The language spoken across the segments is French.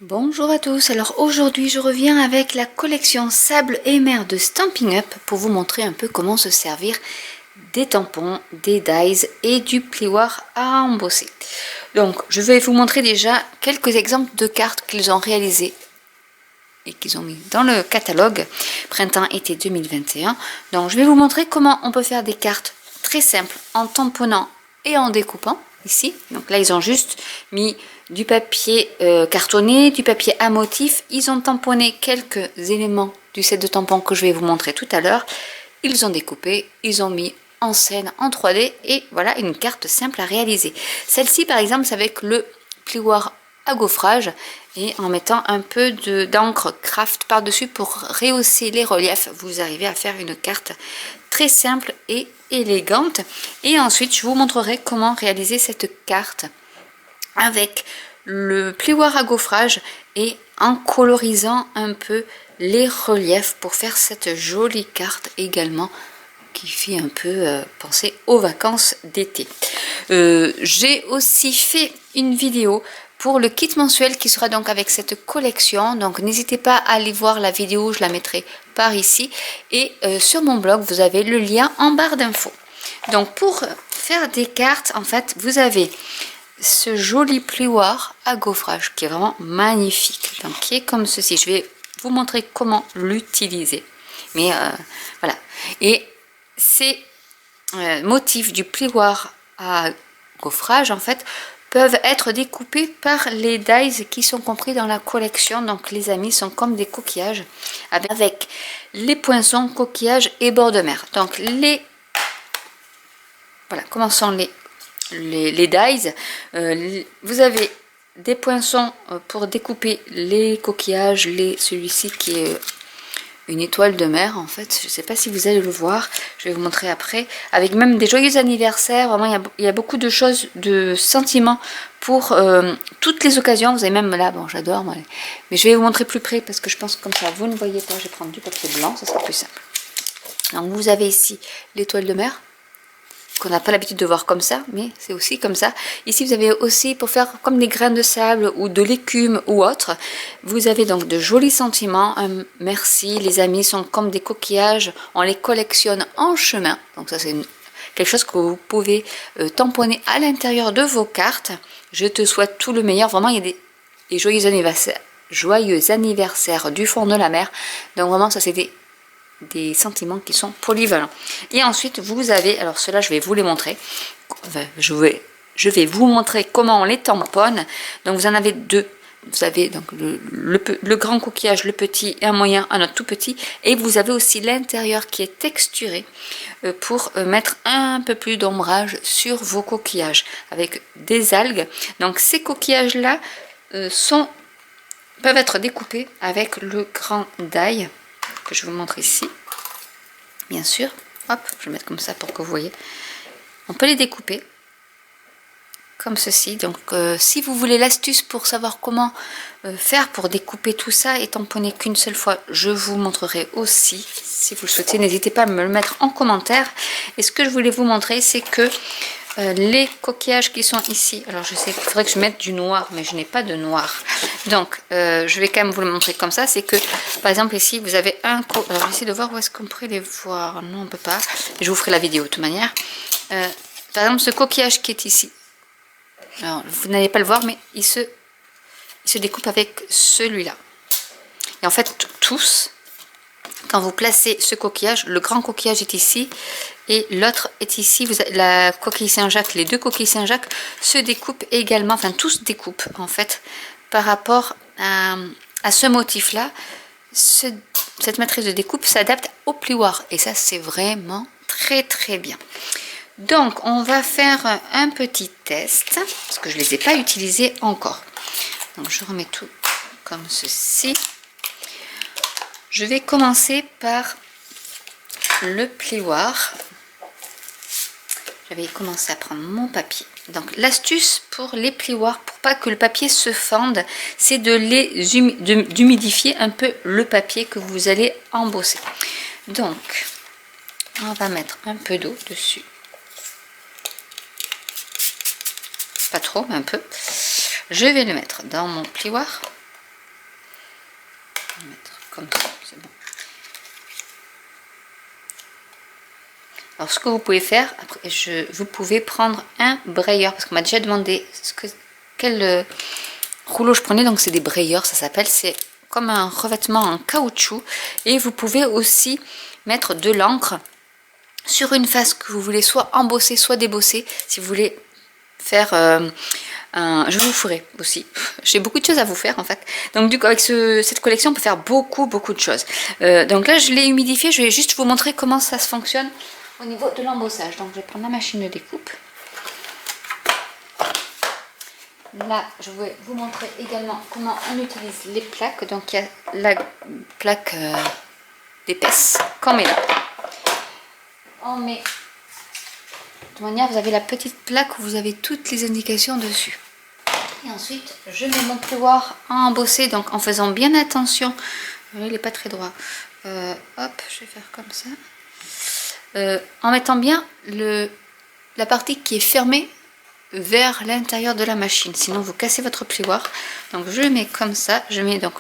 Bonjour à tous, alors aujourd'hui je reviens avec la collection Sable et Mer de Stampin' Up pour vous montrer un peu comment se servir des tampons, des dies et du plioir à embosser. Donc je vais vous montrer déjà quelques exemples de cartes qu'ils ont réalisées et qu'ils ont mis dans le catalogue printemps-été 2021. Donc je vais vous montrer comment on peut faire des cartes très simples en tamponnant et en découpant ici. Donc là ils ont juste mis du papier cartonné, du papier à motif. Ils ont tamponné quelques éléments du set de tampons que je vais vous montrer tout à l'heure. Ils ont découpé, ils ont mis en scène en 3D et voilà une carte simple à réaliser. Celle-ci par exemple c'est avec le plioir à gaufrage et en mettant un peu d'encre craft par dessus pour rehausser les reliefs, vous arrivez à faire une carte très simple et élégante. Et ensuite je vous montrerai comment réaliser cette carte avec le plioir à gaufrage et en colorisant un peu les reliefs pour faire cette jolie carte également qui fait un peu penser aux vacances d'été. J'ai aussi fait une vidéo pour le kit mensuel qui sera donc avec cette collection, donc n'hésitez pas à aller voir la vidéo, je la mettrai par ici et sur mon blog vous avez le lien en barre d'infos. Donc pour faire des cartes en fait vous avez ce joli plioir à gaufrage qui est vraiment magnifique, donc qui est comme ceci. Je vais vous montrer comment l'utiliser, mais voilà. Et ces motifs du plioir à gaufrage en fait peuvent être découpés par les dies qui sont compris dans la collection. Donc les amis sont comme des coquillages avec les poinçons, coquillages et bords de mer. Donc les voilà comment sont les dies. Vous avez des poinçons pour découper les coquillages, celui-ci qui est une étoile de mer en fait, je ne sais pas si vous allez le voir, je vais vous montrer après, avec même des joyeux anniversaires, vraiment il y a beaucoup de choses, de sentiments pour toutes les occasions. Vous avez même là, bon j'adore moi, mais je vais vous montrer plus près parce que je pense que comme ça vous ne voyez pas, je vais prendre du papier blanc, ça sera plus simple. Donc vous avez ici l'étoile de mer, qu'on n'a pas l'habitude de voir comme ça, mais c'est aussi comme ça. Ici, vous avez aussi, pour faire comme des grains de sable ou de l'écume ou autre, vous avez donc de jolis sentiments. Merci, les amis sont comme des coquillages, on les collectionne en chemin. Donc ça, c'est quelque chose que vous pouvez tamponner à l'intérieur de vos cartes. Je te souhaite tout le meilleur. Vraiment, il y a des joyeux anniversaires du fond de la mer. Donc vraiment, ça, c'est des sentiments qui sont polyvalents. Et ensuite vous avez, alors cela je vais vous les montrer, je vais vous montrer comment on les tamponne. Donc vous en avez deux, vous avez donc le grand coquillage, le petit, un moyen, un autre tout petit, et vous avez aussi l'intérieur qui est texturé pour mettre un peu plus d'ombrage sur vos coquillages avec des algues. Donc ces coquillages là peuvent être découpés avec le grand die que je vous montre ici, bien sûr. Hop, je vais mettre comme ça pour que vous voyez. On peut les découper comme ceci. Donc si vous voulez l'astuce pour savoir comment faire pour découper tout ça et tamponner qu'une seule fois, je vous montrerai aussi. Si vous le souhaitez, n'hésitez pas à me le mettre en commentaire. Et ce que je voulais vous montrer, c'est que les coquillages qui sont ici, alors je sais qu'il faudrait que je mette du noir, mais je n'ai pas de noir, donc je vais quand même vous le montrer comme ça. C'est que par exemple ici vous avez un alors je vais essayer de voir où est-ce qu'on pourrait les voir. Non, on peut pas, je vous ferai la vidéo de toute manière. Par exemple ce coquillage qui est ici, alors vous n'allez pas le voir, mais il se découpe avec celui-là. Et en fait tous, quand vous placez ce coquillage, le grand coquillage est ici et l'autre est ici. Vous avez la coquille Saint-Jacques, les deux coquilles Saint-Jacques se découpent également, enfin tous se découpent en fait par rapport à ce motif là. Cette matrice de découpe s'adapte au plioir et ça c'est vraiment très très bien. Donc on va faire un petit test parce que je ne les ai pas utilisés encore. Donc je remets tout comme ceci. Je vais commencer par le plioir. J'avais commencé à prendre mon papier. Donc l'astuce pour les plioirs, pour pas que le papier se fende, c'est d'humidifier un peu le papier que vous allez embosser. Donc on va mettre un peu d'eau dessus. Pas trop, mais un peu. Je vais le mettre dans mon plioir. Je vais mettre comme ça, c'est bon. Alors ce que vous pouvez faire, après, vous pouvez prendre un brayeur, parce qu'on m'a déjà demandé quel rouleau je prenais, donc c'est des brayeurs, ça s'appelle, c'est comme un revêtement en caoutchouc, et vous pouvez aussi mettre de l'encre sur une face que vous voulez soit embosser, soit débosser, si vous voulez faire je vous ferai aussi, j'ai beaucoup de choses à vous faire en fait, donc du coup avec cette collection on peut faire beaucoup de choses. Donc là je l'ai humidifié, je vais juste vous montrer comment ça se fonctionne au niveau de l'embossage. Donc je vais prendre la machine de découpe. Là je vais vous montrer également comment on utilise les plaques. Donc il y a la plaque d'épaisse qu'on met là. On met de toute manière, vous avez la petite plaque où vous avez toutes les indications dessus. Et ensuite, je mets mon plioir à embosser, donc en faisant bien attention. Il n'est pas très droit. Hop, je vais faire comme ça. En mettant bien la partie qui est fermée vers l'intérieur de la machine. Sinon, vous cassez votre plioir. Donc, je le mets comme ça. Je mets donc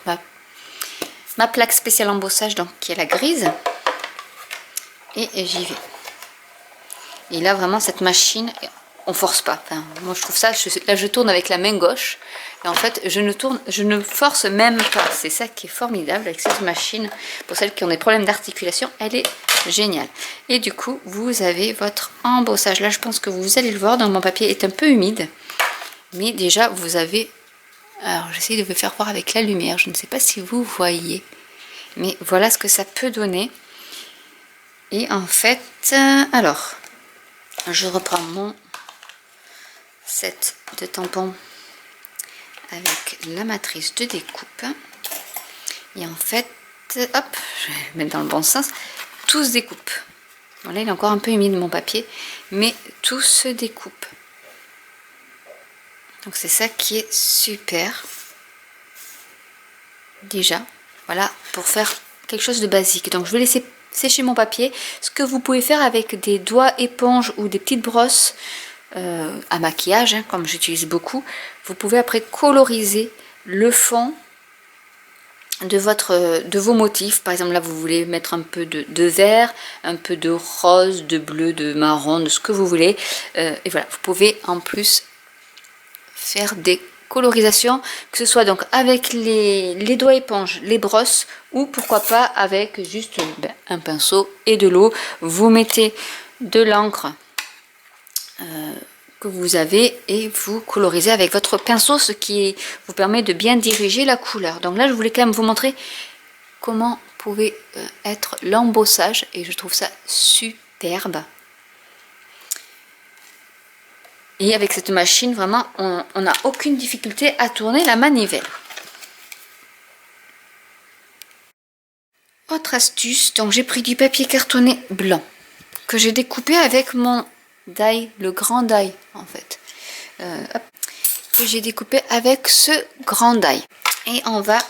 ma plaque spéciale embossage, donc qui est la grise. Et j'y vais. Et là vraiment cette machine, on force pas. Enfin, moi je trouve ça, là je tourne avec la main gauche. Et en fait je ne force même pas. C'est ça qui est formidable avec cette machine. Pour celles qui ont des problèmes d'articulation, elle est géniale. Et du coup vous avez votre embossage. Là je pense que vous allez le voir, donc mon papier est un peu humide. Mais déjà vous avez... Alors j'essaie de vous faire voir avec la lumière. Je ne sais pas si vous voyez. Mais voilà ce que ça peut donner. Et en fait, alors... Je reprends mon set de tampons avec la matrice de découpe. Et en fait, hop, je vais mettre dans le bon sens, tout se découpe. Bon, là, il est encore un peu humide mon papier, mais tout se découpe. Donc c'est ça qui est super. Déjà, voilà, pour faire quelque chose de basique. Donc je vais laisser sécher mon papier. Ce que vous pouvez faire avec des doigts éponges ou des petites brosses à maquillage, hein, comme j'utilise beaucoup, vous pouvez après coloriser le fond de vos motifs. Par exemple là vous voulez mettre un peu de vert, un peu de rose, de bleu, de marron, de ce que vous voulez. Et voilà, vous pouvez en plus faire des colorisations, que ce soit donc avec les doigts éponges, les brosses, ou pourquoi pas avec juste un pinceau et de l'eau. Vous mettez de l'encre que vous avez et vous colorisez avec votre pinceau, ce qui vous permet de bien diriger la couleur. Donc là je voulais quand même vous montrer comment pouvait être l'embossage et je trouve ça superbe. Et avec cette machine, vraiment, on n'a aucune difficulté à tourner la manivelle. Autre astuce, donc j'ai pris du papier cartonné blanc que j'ai découpé avec mon die, le grand die en fait. Que j'ai découpé avec ce grand die. Et on va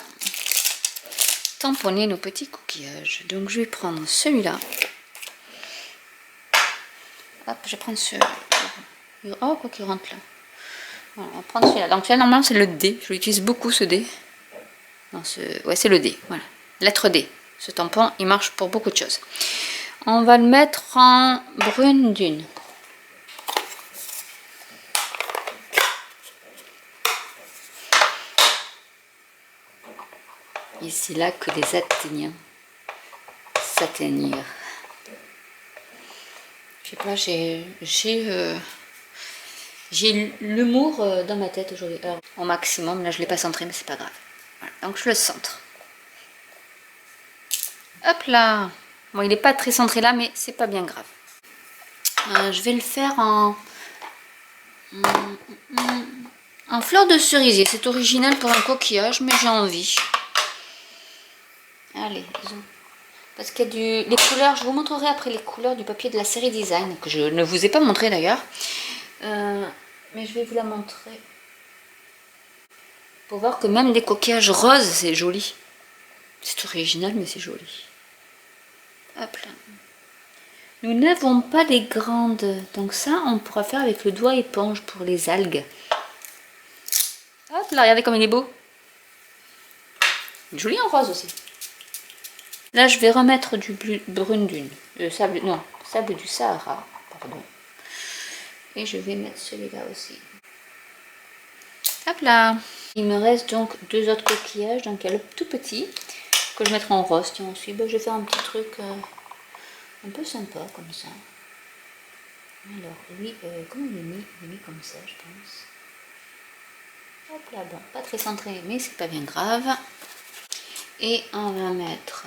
tamponner nos petits coquillages. Donc je vais prendre celui-là. Hop, je vais prendre ce... Oh, quoi qu'il rentre là. Voilà, on va prendre celui-là. Donc là, normalement, c'est le D. Je l'utilise beaucoup, ce D. Non, ouais, c'est le D. Voilà. Lettre D. Ce tampon, il marche pour beaucoup de choses. On va le mettre en brune dune. Ici, là, que des atteignants s'atteignir. Je sais pas, j'ai l'humour dans ma tête aujourd'hui. Au maximum, là je ne l'ai pas centré, mais c'est pas grave. Voilà, donc je le centre. Hop là. Bon, il n'est pas très centré là, mais c'est pas bien grave. Je vais le faire en fleur de cerisier. C'est original pour un coquillage, mais j'ai envie. Allez, zoom. Parce qu'il y a les couleurs, je vous montrerai après les couleurs du papier de la série Design, que je ne vous ai pas montré d'ailleurs. Mais je vais vous la montrer. Pour voir que même les coquillages roses, c'est joli. C'est original, mais c'est joli. Hop là. Nous n'avons pas les grandes. Donc ça, on pourra faire avec le doigt éponge pour les algues. Hop là, regardez comme il est beau. Joli en rose aussi. Là, je vais remettre du brune dune. Sable, non, sable du Sahara, pardon. Et je vais mettre celui-là aussi. Hop là. Il me reste donc 2 autres coquillages. Donc il y a le tout petit que je mettrai en rose. Tiens, ensuite, je vais faire un petit truc un peu sympa comme ça. Alors, lui, comment il est mis? Il est mis comme ça, je pense. Hop là, bon, pas très centré, mais c'est pas bien grave. Et on va mettre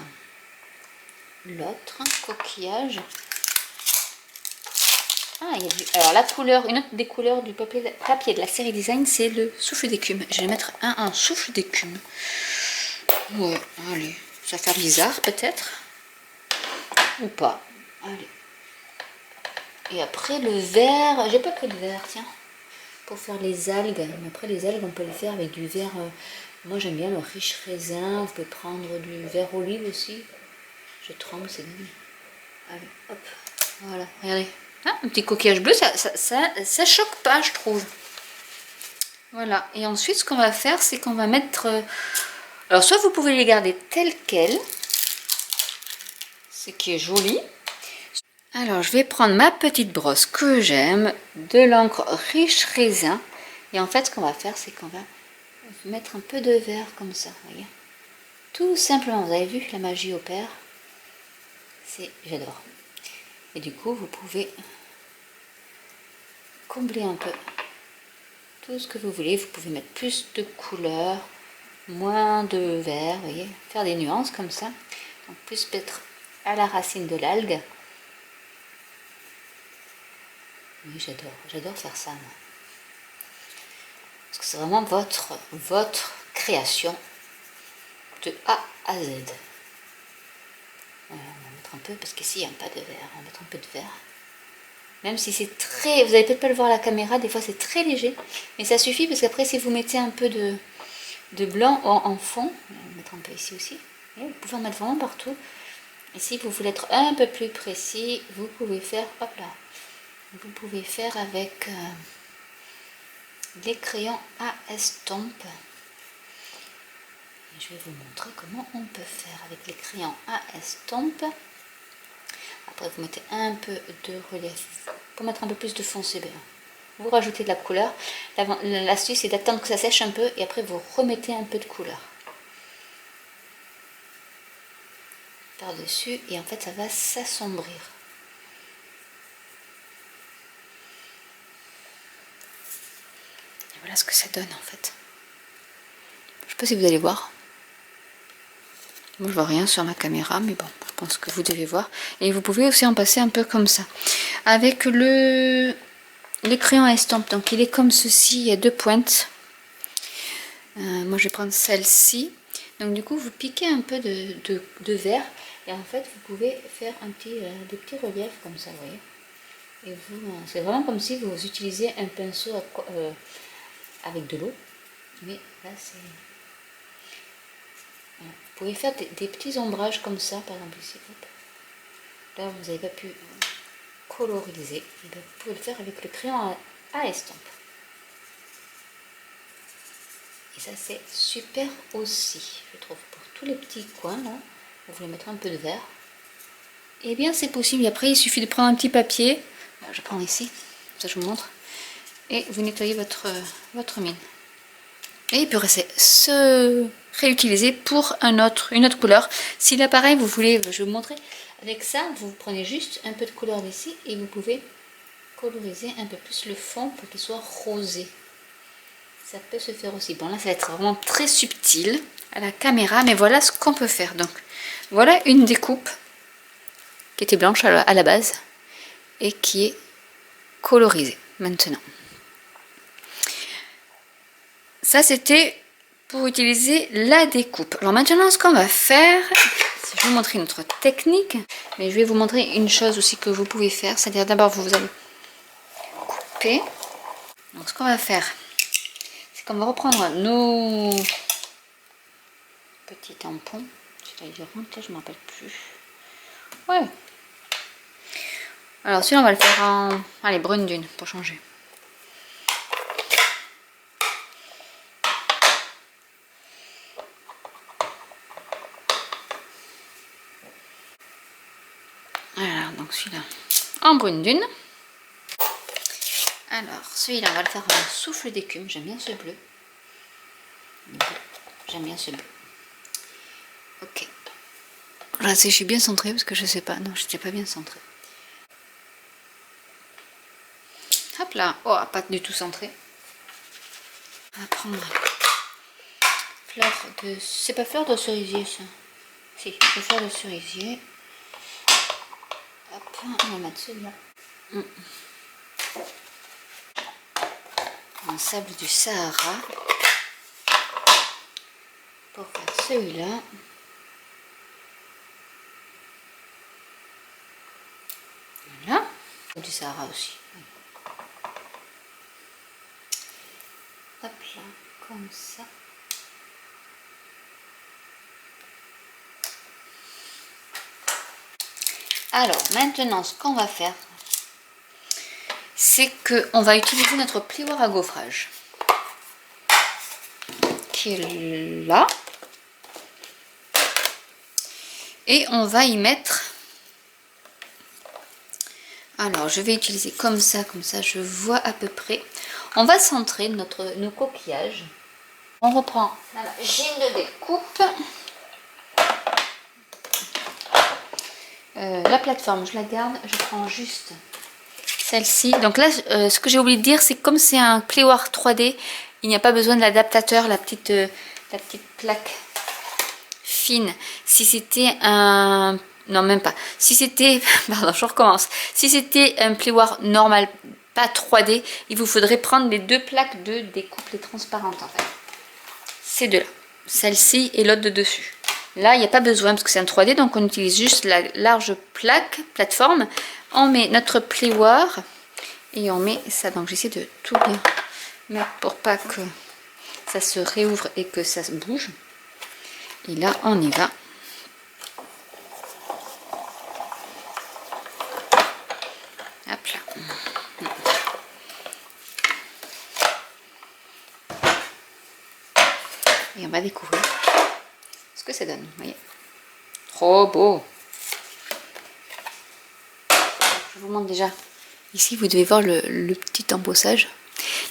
l'autre coquillage. Ah, il y a du... Alors la couleur, une autre des couleurs du papier de la série design, c'est le souffle d'écume. Je vais mettre un en souffle d'écume. Ouais, allez, ça va faire bizarre peut-être. Ou pas. Allez. Et après le vert, j'ai pas pris de vert, tiens. Pour faire les algues. Mais après les algues, on peut les faire avec du vert. Moi j'aime bien le riche raisin. Vous pouvez prendre du vert olive aussi. Je tremble, c'est bien. Allez, hop. Voilà, regardez. Ah, un petit coquillage bleu, ça choque pas, je trouve. Voilà. Et ensuite, ce qu'on va faire, c'est qu'on va mettre... alors, soit vous pouvez les garder tels quels, ce qui est joli. Alors, je vais prendre ma petite brosse que j'aime, de l'encre riche raisin. Et en fait, ce qu'on va faire, c'est qu'on va mettre un peu de vert comme ça, voyez. Tout simplement, vous avez vu, la magie opère. J'adore. Et du coup, vous pouvez combler un peu tout ce que vous voulez. Vous pouvez mettre plus de couleurs, moins de vert, vous voyez, faire des nuances comme ça. Donc, plus peut-être à la racine de l'algue. Oui, j'adore faire ça, moi. Parce que c'est vraiment votre création de A à Z. Voilà, on va mettre un peu, parce qu'ici il n'y a pas de vert. On va mettre un peu de vert. Même si c'est très... Vous n'allez peut-être pas le voir à la caméra, des fois c'est très léger. Mais ça suffit, parce qu'après si vous mettez un peu de blanc en fond, on va mettre un peu ici aussi. Et vous pouvez en mettre vraiment partout. Et si vous voulez être un peu plus précis, vous pouvez faire... Hop là. Vous pouvez faire avec les crayons à estompe. Et je vais vous montrer comment on peut faire avec les crayons à estompe. Après, vous mettez un peu de relief pour mettre un peu plus de foncé. Vous rajoutez de la couleur. L'astuce, c'est d'attendre que ça sèche un peu et après, vous remettez un peu de couleur par-dessus. Et en fait, ça va s'assombrir. Et voilà ce que ça donne en fait. Je ne sais pas si vous allez voir. Moi, je vois rien sur ma caméra, mais bon, je pense que vous devez voir. Et vous pouvez aussi en passer un peu comme ça. Avec les crayons à estompe, donc il est comme ceci, il y a 2 pointes. Moi, je vais prendre celle-ci. Donc, du coup, vous piquez un peu de vert. Et en fait, vous pouvez faire des petits reliefs comme ça, vous voyez. Et c'est vraiment comme si vous utilisiez un pinceau avec de l'eau. Mais là, c'est... Vous pouvez faire des petits ombrages comme ça, par exemple ici. Hop. Là, vous n'avez pas pu coloriser. Et bien, vous pouvez le faire avec le crayon à estompe. Et ça, c'est super aussi, je trouve. Pour tous les petits coins, là, vous voulez mettre un peu de vert. Et bien, c'est possible. Et après, il suffit de prendre un petit papier. Je prends ici, ça je vous montre. Et vous nettoyez votre mine. Et il peut se réutiliser pour une autre couleur. Si l'appareil, vous voulez, je vais vous montrer. Avec ça, vous prenez juste un peu de couleur d'ici et vous pouvez coloriser un peu plus le fond pour qu'il soit rosé. Ça peut se faire aussi. Bon, là, ça va être vraiment très subtil à la caméra, mais voilà ce qu'on peut faire. Donc, voilà une découpe qui était blanche à la base et qui est colorisée maintenant. Ça, c'était pour utiliser la découpe. Alors maintenant, ce qu'on va faire, c'est je vais vous montrer une autre technique, mais je vais vous montrer une chose aussi que vous pouvez faire, c'est-à-dire d'abord, vous allez couper. Donc, ce qu'on va faire, c'est qu'on va reprendre nos petits tampons. Je vais dire là, je ne me rappelle plus. Ouais. Alors, celui-là, on va le faire en... Allez, brune dune, pour changer. donc celui-là en brune dune. Alors, celui-là, on va le faire en souffle d'écume. J'aime bien ce bleu. J'aime bien ce bleu. Ok. Là, je suis bien centrée parce que je sais pas. Non, je n'étais pas bien centrée. Hop là. Oh, pas du tout centrée. On va prendre fleur de... C'est pas fleur de cerisier, ça. Si, c'est fleur de cerisier. Hop, on va mettre celui-là. Un sable du Sahara. Pour faire celui-là. Voilà. Du Sahara aussi. Hop là, comme ça. Alors, maintenant, ce qu'on va faire, c'est qu'on va utiliser notre plioir à gaufrage. Qui est là. Et on va y mettre... Alors, je vais utiliser comme ça, je vois à peu près. On va centrer nos coquillages. On reprend la machine de découpe. La plateforme, je la garde. Je prends juste celle-ci. Donc là, ce que j'ai oublié de dire, c'est que comme c'est un plioir 3D, il n'y a pas besoin de l'adaptateur, la petite plaque fine. Si c'était un... Non, même pas. Si c'était... Pardon, je recommence. Si c'était un plioir normal, pas 3D, il vous faudrait prendre les deux plaques de découpe, les transparentes en fait. Ces deux-là. Celle-ci et l'autre de dessus. Là, il n'y a pas besoin parce que c'est un 3D, donc on utilise juste la large plateforme. On met notre plioir et on met ça. Donc j'essaie de tout bien mettre pour pas que ça se réouvre et que ça se bouge. Et là, on y va. Hop là. Et on va découvrir ce que ça donne. Vous voyez, trop beau. Je vous montre déjà. Ici, vous devez voir le petit embossage.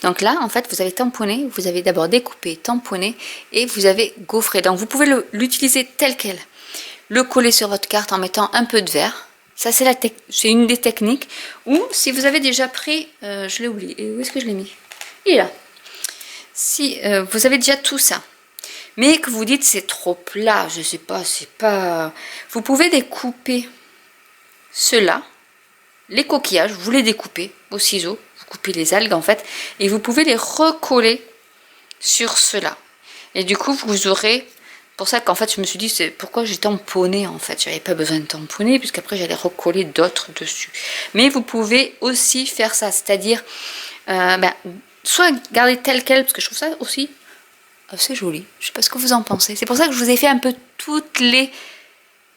Donc là, en fait, vous avez tamponné. Vous avez d'abord découpé, tamponné et vous avez gaufré. Donc vous pouvez l'utiliser tel quel. Le coller sur votre carte en mettant un peu de verre. Ça, c'est une des techniques. Ou si vous avez déjà pris, je l'ai oublié. Et où est-ce que je l'ai mis? Il est là. Si vous avez déjà tout ça, mais que vous dites c'est trop plat, je sais pas, c'est pas... Vous pouvez découper cela, les coquillages, vous les découpez au ciseau, vous coupez les algues en fait, et vous pouvez les recoller sur cela. Et du coup, vous aurez... Pour ça qu'en fait, je me suis dit, c'est pourquoi j'ai tamponné en fait. J'avais pas besoin de tamponner, puisqu'après, j'allais recoller d'autres dessus. Mais vous pouvez aussi faire ça, c'est-à-dire, soit garder tel quel, parce que je trouve ça aussi assez joli. Je sais pas ce que vous en pensez. C'est pour ça que je vous ai fait un peu toutes les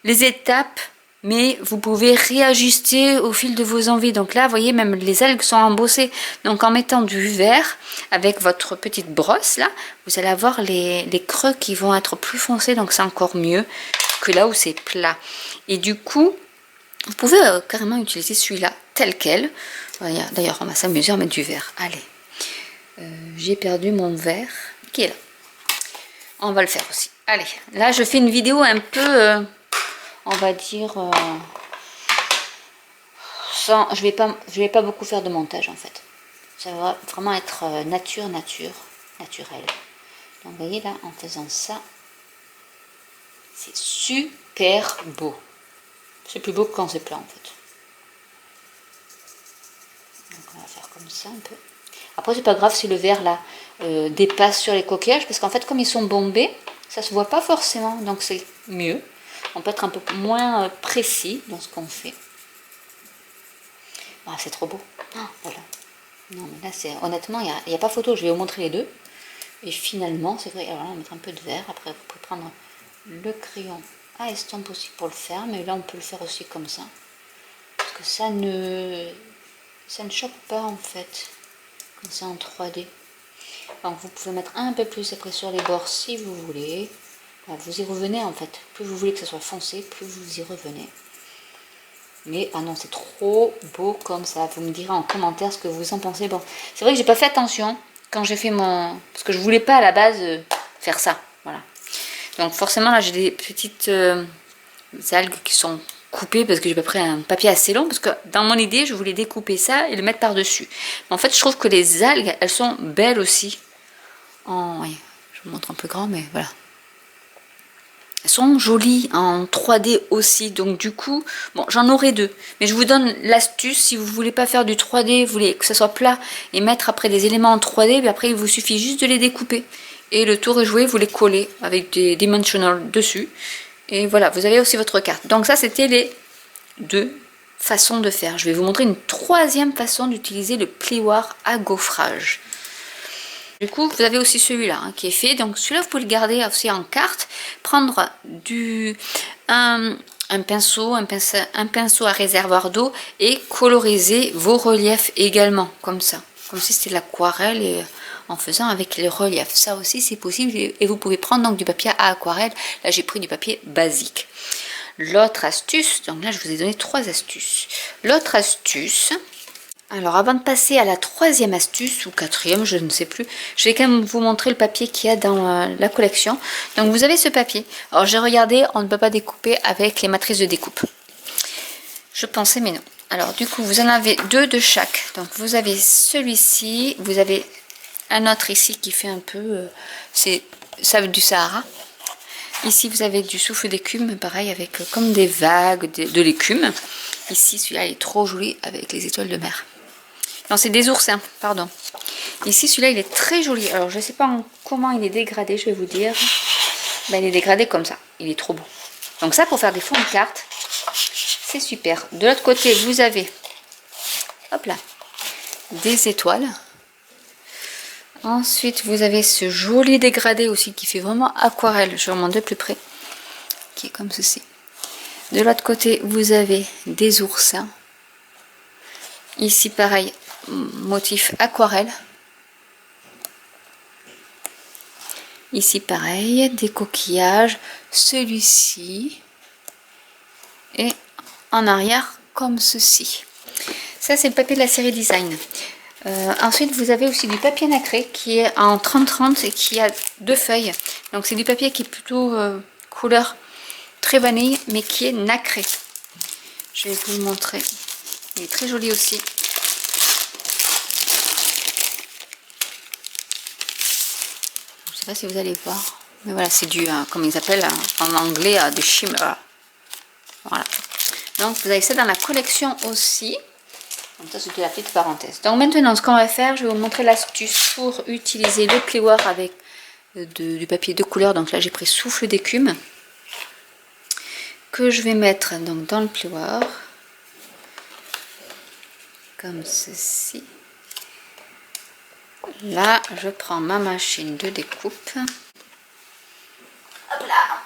étapes, mais vous pouvez réajuster au fil de vos envies. Donc là, vous voyez, même les algues sont embossées. Donc en mettant du vert avec votre petite brosse, là, vous allez avoir les creux qui vont être plus foncés. Donc c'est encore mieux que là où c'est plat. Et du coup, vous pouvez carrément utiliser celui-là tel quel. D'ailleurs, on va s'amuser à mettre du vert. Allez, j'ai perdu mon vert qui est là. On va le faire aussi. Allez, là je fais une vidéo un peu, on va dire, sans, je vais pas beaucoup faire de montage en fait. Ça va vraiment être naturel. Donc vous voyez là, en faisant ça, c'est super beau. C'est plus beau que quand c'est plat en fait. Donc on va faire comme ça un peu. Après, c'est pas grave si le verre là dépasse sur les coquillages, parce qu'en fait, comme ils sont bombés, ça se voit pas forcément, donc c'est mieux. On peut être un peu moins précis dans ce qu'on fait. Ah, c'est trop beau. Ah, voilà. Non, mais là, c'est honnêtement, il n'y a pas photo. Je vais vous montrer les deux. Et finalement, c'est vrai. Alors là, on va mettre un peu de verre. Après, vous pouvez prendre le crayon à estompe aussi pour le faire, mais là, on peut le faire aussi comme ça, parce que ça ne choque pas en fait. C'est en 3D. Donc vous pouvez mettre un peu plus après sur les bords si vous voulez. Vous y revenez en fait. Plus vous voulez que ça soit foncé, plus vous y revenez. Mais ah non, c'est trop beau comme ça. Vous me direz en commentaire ce que vous en pensez. Bon, c'est vrai que j'ai pas fait attention quand j'ai fait mon... Parce que je voulais pas à la base faire ça. Voilà. Donc forcément là j'ai des petites algues qui sont coupées parce que j'ai pas pris un papier assez long. Parce que dans mon idée je voulais découper ça et le mettre par dessus. Mais en fait je trouve que les algues elles sont belles aussi. Oui, je vous montre un peu grand mais voilà. Elles sont jolies en 3D aussi, donc du coup, bon, j'en aurai deux. Mais je vous donne l'astuce, si vous voulez pas faire du 3D, vous voulez que ça soit plat et mettre après des éléments en 3D, puis après il vous suffit juste de les découper. Et le tour est joué, vous les collez avec des dimensionals dessus. Et voilà, vous avez aussi votre carte. Donc ça, c'était les deux façons de faire. Je vais vous montrer une troisième façon d'utiliser le plioir à gaufrage. Du coup, vous avez aussi celui-là hein, qui est fait. Donc celui-là, vous pouvez le garder aussi en carte. Prendre un pinceau à réservoir d'eau et coloriser vos reliefs également, comme ça. Comme si c'était de l'aquarelle et en faisant avec les reliefs. Ça aussi, c'est possible. Et vous pouvez prendre donc du papier à aquarelle. Là, j'ai pris du papier basique. L'autre astuce, donc là, je vous ai donné 3 astuces. L'autre astuce... Alors avant de passer à la troisième astuce ou quatrième, je ne sais plus, je vais quand même vous montrer le papier qu'il y a dans la collection. Donc vous avez ce papier. Alors j'ai regardé, on ne peut pas découper avec les matrices de découpe. Je pensais mais non. Alors du coup vous en avez 2 de chaque. Donc vous avez celui-ci, vous avez un autre ici qui fait un peu, c'est ça du Sahara. Ici vous avez du souffle d'écume, pareil avec comme des vagues de l'écume. Ici celui-là est trop joli avec les étoiles de mer. Non, c'est des oursins, pardon. Ici, celui-là, il est très joli. Alors, je ne sais pas comment il est dégradé, je vais vous dire. Ben, il est dégradé comme ça. Il est trop beau. Donc ça, pour faire des fonds de cartes, c'est super. De l'autre côté, vous avez, hop là, des étoiles. Ensuite, vous avez ce joli dégradé aussi qui fait vraiment aquarelle. Je vais vous montrer de plus près. Qui est comme ceci. De l'autre côté, vous avez des oursins. Ici, pareil, motif aquarelle. Ici, pareil, des coquillages. Celui-ci. Et en arrière, comme ceci. Ça, c'est le papier de la série Design. Ensuite, vous avez aussi du papier nacré qui est en 30-30 et qui a 2 feuilles. Donc, c'est du papier qui est plutôt couleur très vanille, mais qui est nacré. Je vais vous le montrer. Il est très joli aussi. Je ne sais pas si vous allez voir. Mais voilà, c'est du, comme ils appellent en anglais, du shimmer. Voilà. Donc, vous avez ça dans la collection aussi. Donc ça, c'était la petite parenthèse. Donc maintenant, ce qu'on va faire, je vais vous montrer l'astuce pour utiliser le plioir avec du papier de couleur. Donc là, j'ai pris souffle d'écume que je vais mettre donc dans le plioir. Comme ceci. Là, je prends ma machine de découpe. Hop là.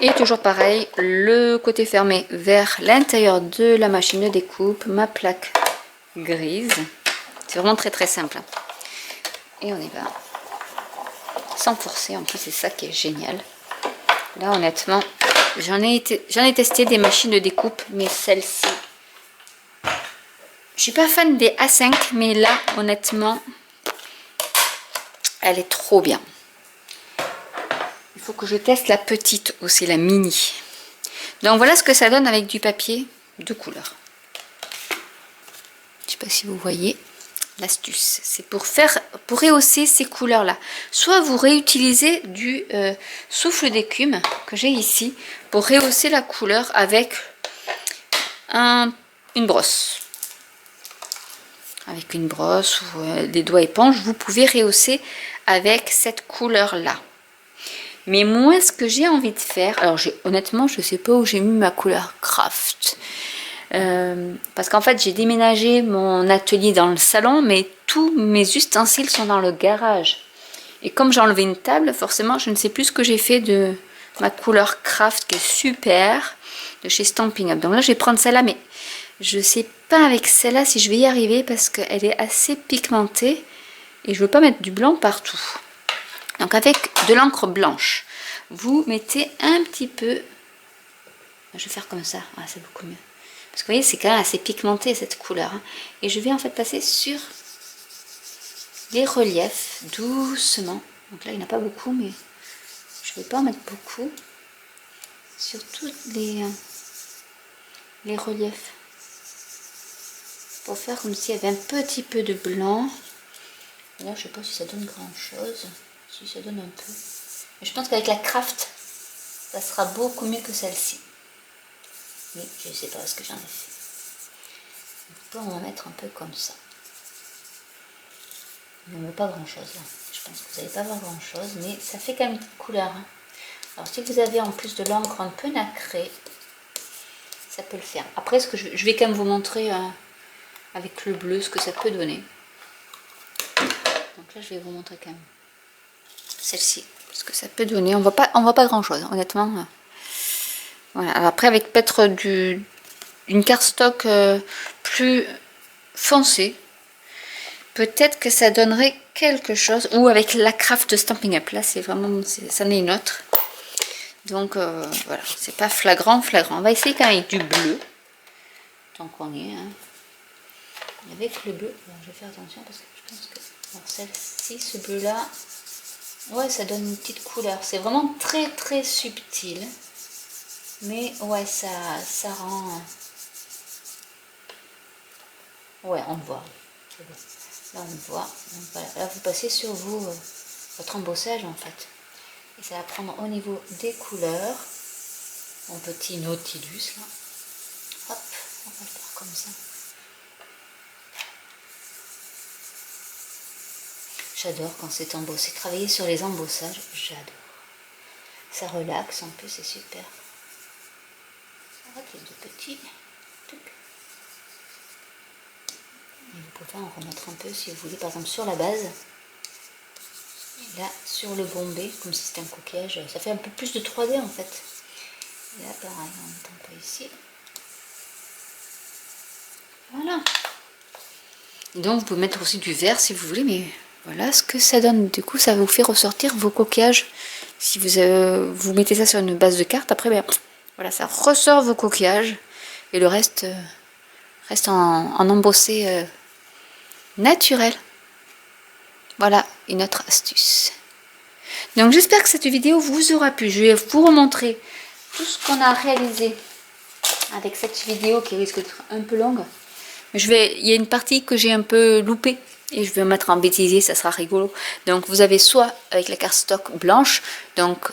Et toujours pareil, le côté fermé vers l'intérieur de la machine de découpe, ma plaque grise. C'est vraiment très très simple. Et on y va. Sans forcer, en plus c'est ça qui est génial. Là honnêtement, j'en ai testé des machines de découpe, mais celle-ci... Je suis pas fan des A5, mais là honnêtement, elle est trop bien. Il faut que je teste la petite aussi, la mini. Donc voilà ce que ça donne avec du papier de couleur. Je ne sais pas si vous voyez l'astuce. C'est pour rehausser ces couleurs-là. Soit vous réutilisez du souffle d'écume que j'ai ici pour rehausser la couleur avec une brosse. Avec une brosse ou des doigts éponges, vous pouvez rehausser avec cette couleur-là. Mais moi, ce que j'ai envie de faire... Alors, honnêtement, je ne sais pas où j'ai mis ma couleur craft. Parce qu'en fait, j'ai déménagé mon atelier dans le salon, mais tous mes ustensiles sont dans le garage. Et comme j'ai enlevé une table, forcément, je ne sais plus ce que j'ai fait de ma couleur craft, qui est super, de chez Stampin' Up. Donc là, je vais prendre celle-là, mais je ne sais pas avec celle-là si je vais y arriver, parce qu'elle est assez pigmentée, et je ne veux pas mettre du blanc partout. Donc avec de l'encre blanche, vous mettez un petit peu Je vais faire comme ça, ah, c'est beaucoup mieux. Parce que vous voyez, c'est quand même assez pigmenté cette couleur. Hein. Et je vais en fait passer sur les reliefs, doucement. Donc là, il n'y en a pas beaucoup, mais je ne vais pas en mettre beaucoup. Sur tous les reliefs. Pour faire comme s'il y avait un petit peu de blanc. Là, je ne sais pas si ça donne grand chose. Si ça donne un peu. Mais je pense qu'avec la Craft, ça sera beaucoup mieux que celle-ci. Mais je ne sais pas ce que j'en ai fait. Donc, on va mettre un peu comme ça. Il ne met pas grand chose là. Je pense que vous n'allez pas voir grand chose, mais ça fait quand même une petite couleur. Hein. Alors si vous avez en plus de l'encre un peu nacrée, ça peut le faire. Après, ce que je vais quand même vous montrer avec le bleu ce que ça peut donner. Donc là, je vais vous montrer quand même celle-ci, ce que ça peut donner. On voit pas grand chose, honnêtement. Voilà. Alors après, avec peut-être une cardstock plus foncée, peut-être que ça donnerait quelque chose. Ou avec la Craft Stampin' Up, là, c'est vraiment, ça en est une autre. Donc voilà, c'est pas flagrant. On va essayer quand même avec du bleu, tant qu'on y est. Hein. Avec le bleu, alors je vais faire attention parce que je pense que celle-ci, ce bleu-là, ouais, ça donne une petite couleur. C'est vraiment très très subtil, mais ouais, ça rend. Ouais, on le voit. Là, on le voit. Donc, voilà. Là, vous passez sur votre embossage en fait. Et ça va prendre au niveau des couleurs. Mon petit Nautilus là. Hop, on va le faire comme ça. J'adore quand c'est embossé. Travailler sur les embossages, j'adore. Ça relaxe en plus, c'est super. Arrête les deux petits. Et vous pouvez en remettre un peu si vous voulez, par exemple sur la base. Et là, sur le bombé, comme si c'était un coquillage, ça fait un peu plus de 3D en fait. Et là, pareil, on met un peu ici. Voilà. Et donc, vous pouvez mettre aussi du vert si vous voulez, mais voilà ce que ça donne. Du coup, ça vous fait ressortir vos coquillages. Si vous mettez ça sur une base de carte, après, ben, voilà, ça ressort vos coquillages. Et le reste reste en embossé naturel. Voilà une autre astuce. Donc j'espère que cette vidéo vous aura plu. Je vais vous remontrer tout ce qu'on a réalisé avec cette vidéo qui risque d'être un peu longue. Mais il y a une partie que j'ai un peu loupée et je vais mettre en bêtisier, ça sera rigolo. Donc vous avez soit avec la cardstock blanche, donc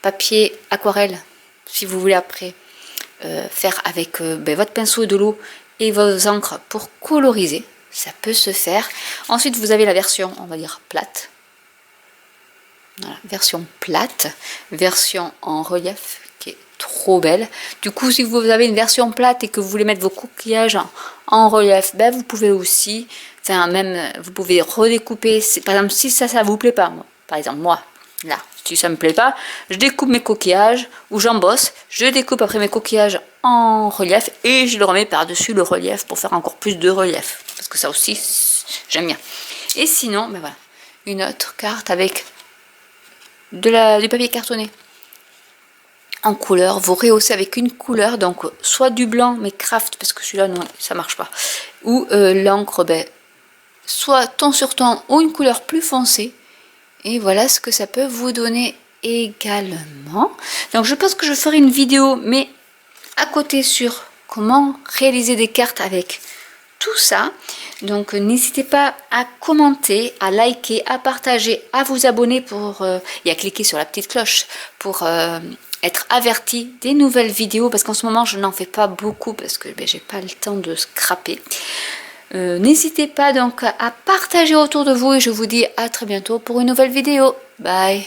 papier aquarelle, si vous voulez après faire avec votre pinceau de l'eau et vos encres pour coloriser. Ça peut se faire. Ensuite, vous avez la version, on va dire, plate. Voilà, version plate, version en relief, qui est trop belle. Du coup, si vous avez une version plate et que vous voulez mettre vos coquillages en relief, ben, vous pouvez aussi, enfin, même, vous pouvez redécouper. Par exemple, si ça vous plaît pas, moi, par exemple, moi, là, si ça me plaît pas, je découpe mes coquillages, ou j'embosse, je découpe après mes coquillages en relief, et je le remets par-dessus le relief pour faire encore plus de relief. Parce que ça aussi, j'aime bien. Et sinon, ben voilà, une autre carte avec du papier cartonné en couleur, vous rehaussez avec une couleur, donc soit du blanc, mais craft, parce que celui-là, non, ça marche pas, ou l'encre, ben, soit ton sur ton, ou une couleur plus foncée, et voilà ce que ça peut vous donner également. Donc je pense que je ferai une vidéo, mais à côté sur comment réaliser des cartes avec tout ça. Donc n'hésitez pas à commenter, à liker, à partager, à vous abonner et à cliquer sur la petite cloche pour être averti des nouvelles vidéos, parce qu'en ce moment je n'en fais pas beaucoup parce que j'ai pas le temps de scraper. N'hésitez pas donc à partager autour de vous et je vous dis à très bientôt pour une nouvelle vidéo. Bye.